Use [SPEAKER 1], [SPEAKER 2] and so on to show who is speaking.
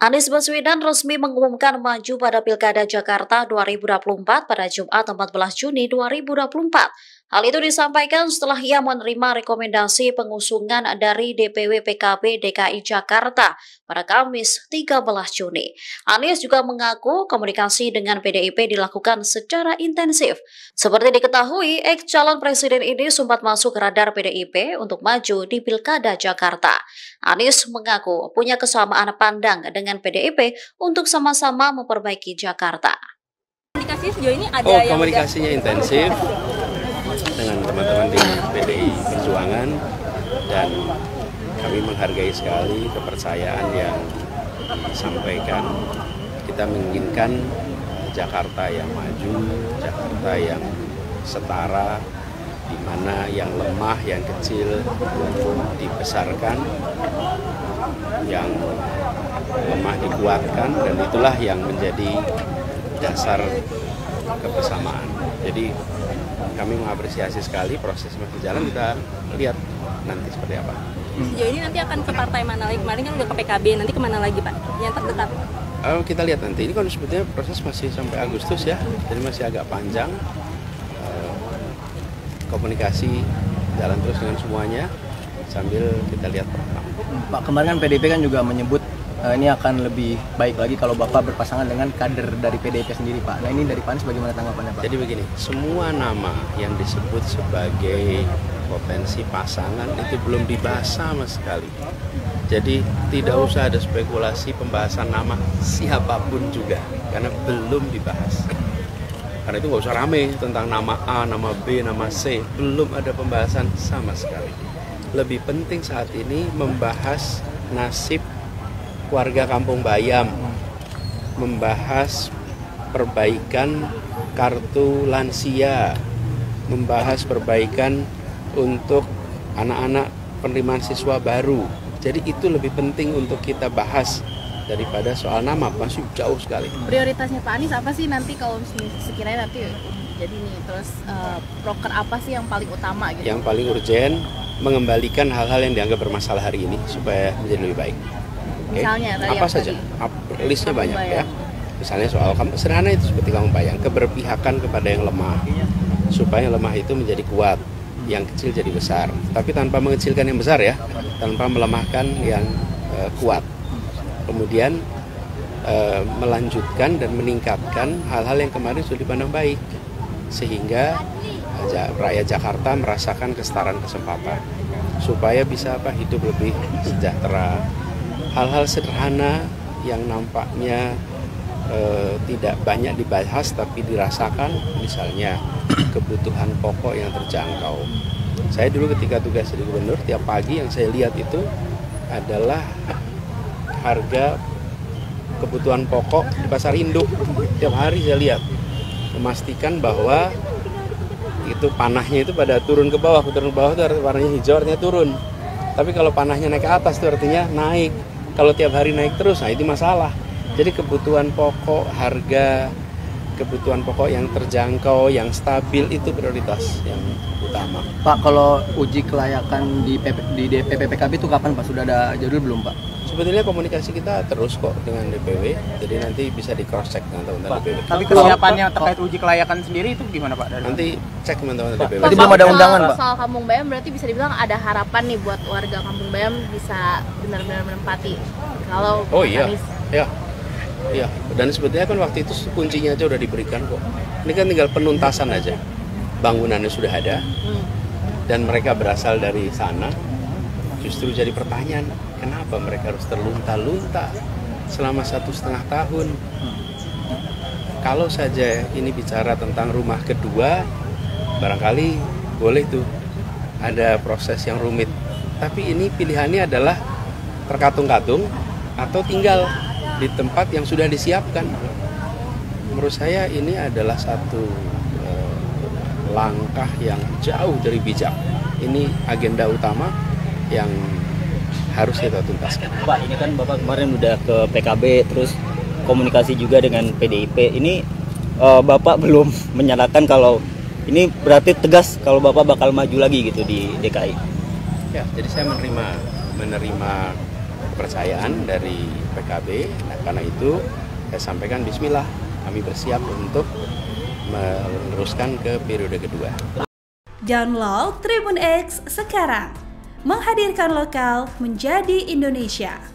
[SPEAKER 1] Anies Baswedan resmi mengumumkan maju pada Pilkada Jakarta 2024 pada Jumat 14 Juni 2024. Hal itu disampaikan setelah ia menerima rekomendasi pengusungan dari DPW PKB DKI Jakarta pada Kamis 13 Juni. Anies juga mengaku komunikasi dengan PDIP dilakukan secara intensif. Seperti diketahui, ex-calon presiden ini sempat masuk radar PDIP untuk maju di Pilkada Jakarta. Anies mengaku punya kesamaan pandang dengan PDIP untuk sama-sama memperbaiki Jakarta.
[SPEAKER 2] Komunikasi sejauh ini ada
[SPEAKER 3] komunikasinya intensif dengan teman-teman di PDI Perjuangan, dan kami menghargai sekali kepercayaan yang disampaikan. Kita menginginkan Jakarta yang maju, Jakarta yang setara, di mana yang lemah, yang kecil dibesarkan, yang lemah dikuatkan, dan itulah yang menjadi dasar kebersamaan. Jadi kami mengapresiasi sekali proses masih jalan, kita lihat nanti seperti apa.
[SPEAKER 2] Sejauh ini nanti akan ke partai mana lagi? Kemarin kan udah ke PKB, nanti kemana lagi Pak? Yang terdekat?
[SPEAKER 3] Kita lihat nanti, ini kan sebetulnya proses masih sampai Agustus ya, jadi masih agak panjang. Komunikasi jalan terus dengan semuanya sambil kita lihat perkembangan.
[SPEAKER 4] Pak, kemarin kan PDIP kan juga menyebut ini akan lebih baik lagi kalau Bapak berpasangan dengan kader dari PDIP sendiri, Pak. Nah, ini dari Pak Anies bagaimana tanggapannya, Pak?
[SPEAKER 3] Jadi begini, semua nama yang disebut sebagai potensi pasangan itu belum dibahas sama sekali. Jadi tidak usah ada spekulasi pembahasan nama siapapun juga, karena belum dibahas. Karena itu nggak usah rame tentang nama A, nama B, nama C. Belum ada pembahasan sama sekali. Lebih penting saat ini membahas nasib warga Kampung Bayam, membahas perbaikan kartu lansia, membahas perbaikan untuk anak-anak penerimaan siswa baru. Jadi itu lebih penting untuk kita bahas daripada soal nama, masih jauh sekali.
[SPEAKER 5] Prioritasnya Pak Anies apa sih nanti kalau sekiranya nanti jadi nih, terus proker apa sih yang paling utama gitu?
[SPEAKER 3] Yang paling urgen, mengembalikan hal-hal yang dianggap bermasalah hari ini supaya menjadi lebih baik.
[SPEAKER 5] Misalnya
[SPEAKER 3] apa saja? Listnya banyak ya. Misalnya soal sederhana itu seperti Kampung Bayam, keberpihakan kepada yang lemah, supaya yang lemah itu menjadi kuat, yang kecil jadi besar. Tapi tanpa mengecilkan yang besar ya, tanpa melemahkan yang kuat. Kemudian melanjutkan dan meningkatkan hal-hal yang kemarin sudah dipandang baik, sehingga rakyat Jakarta merasakan kesetaraan kesempatan, supaya bisa hidup lebih sejahtera. Hal-hal sederhana yang nampaknya tidak banyak dibahas tapi dirasakan, misalnya kebutuhan pokok yang terjangkau. Saya dulu ketika tugas jadi gubernur, tiap pagi yang saya lihat itu adalah harga kebutuhan pokok di pasar induk. Tiap hari saya lihat, memastikan bahwa itu panahnya itu pada turun ke bawah itu warnanya hijau, artinya turun. Tapi kalau panahnya naik ke atas itu artinya naik. Kalau tiap hari naik terus, nah itu masalah. Jadi kebutuhan pokok, harga kebutuhan pokok yang terjangkau, yang stabil itu prioritas yang utama.
[SPEAKER 4] Pak, kalau uji kelayakan di DPP PKB itu kapan Pak? Sudah ada jadwal belum Pak?
[SPEAKER 3] Sebetulnya komunikasi kita terus kok dengan DPW, jadi nanti bisa di cross check dengan teman-teman DPW.
[SPEAKER 6] Tapi kesiapannya terkait uji kelayakan sendiri itu gimana Pak?
[SPEAKER 3] Nanti cek teman-teman DPW.
[SPEAKER 4] Tadi belum ada undangan Pak.
[SPEAKER 5] Soal Kampung Bayam berarti bisa dibilang ada harapan nih buat warga Kampung Bayam bisa benar-benar menempati kalau Anies.
[SPEAKER 3] Iya, dan sebetulnya kan waktu itu kuncinya aja udah diberikan kok. Ini kan tinggal penuntasan aja. Bangunannya sudah ada, dan mereka berasal dari sana. Justru jadi pertanyaan, kenapa mereka harus terlunta-lunta selama 1,5 tahun? Kalau saja ini bicara tentang rumah kedua, barangkali boleh tuh ada proses yang rumit. Tapi ini pilihannya adalah terkatung-katung atau tinggal di tempat yang sudah disiapkan. Menurut saya ini adalah satu langkah yang jauh dari bijak. Ini agenda utama yang harus kita tuntaskan.
[SPEAKER 7] Pak, ini kan Bapak kemarin udah ke PKB, terus komunikasi juga dengan PDIP. Ini Bapak belum menyatakan kalau ini berarti tegas kalau Bapak bakal maju lagi gitu di DKI.
[SPEAKER 3] Ya, jadi saya menerima kepercayaan dari PKB. Nah, karena itu saya sampaikan bismillah, kami bersiap untuk meneruskan ke periode kedua.
[SPEAKER 8] Download Tribun X sekarang, menghadirkan lokal menjadi Indonesia.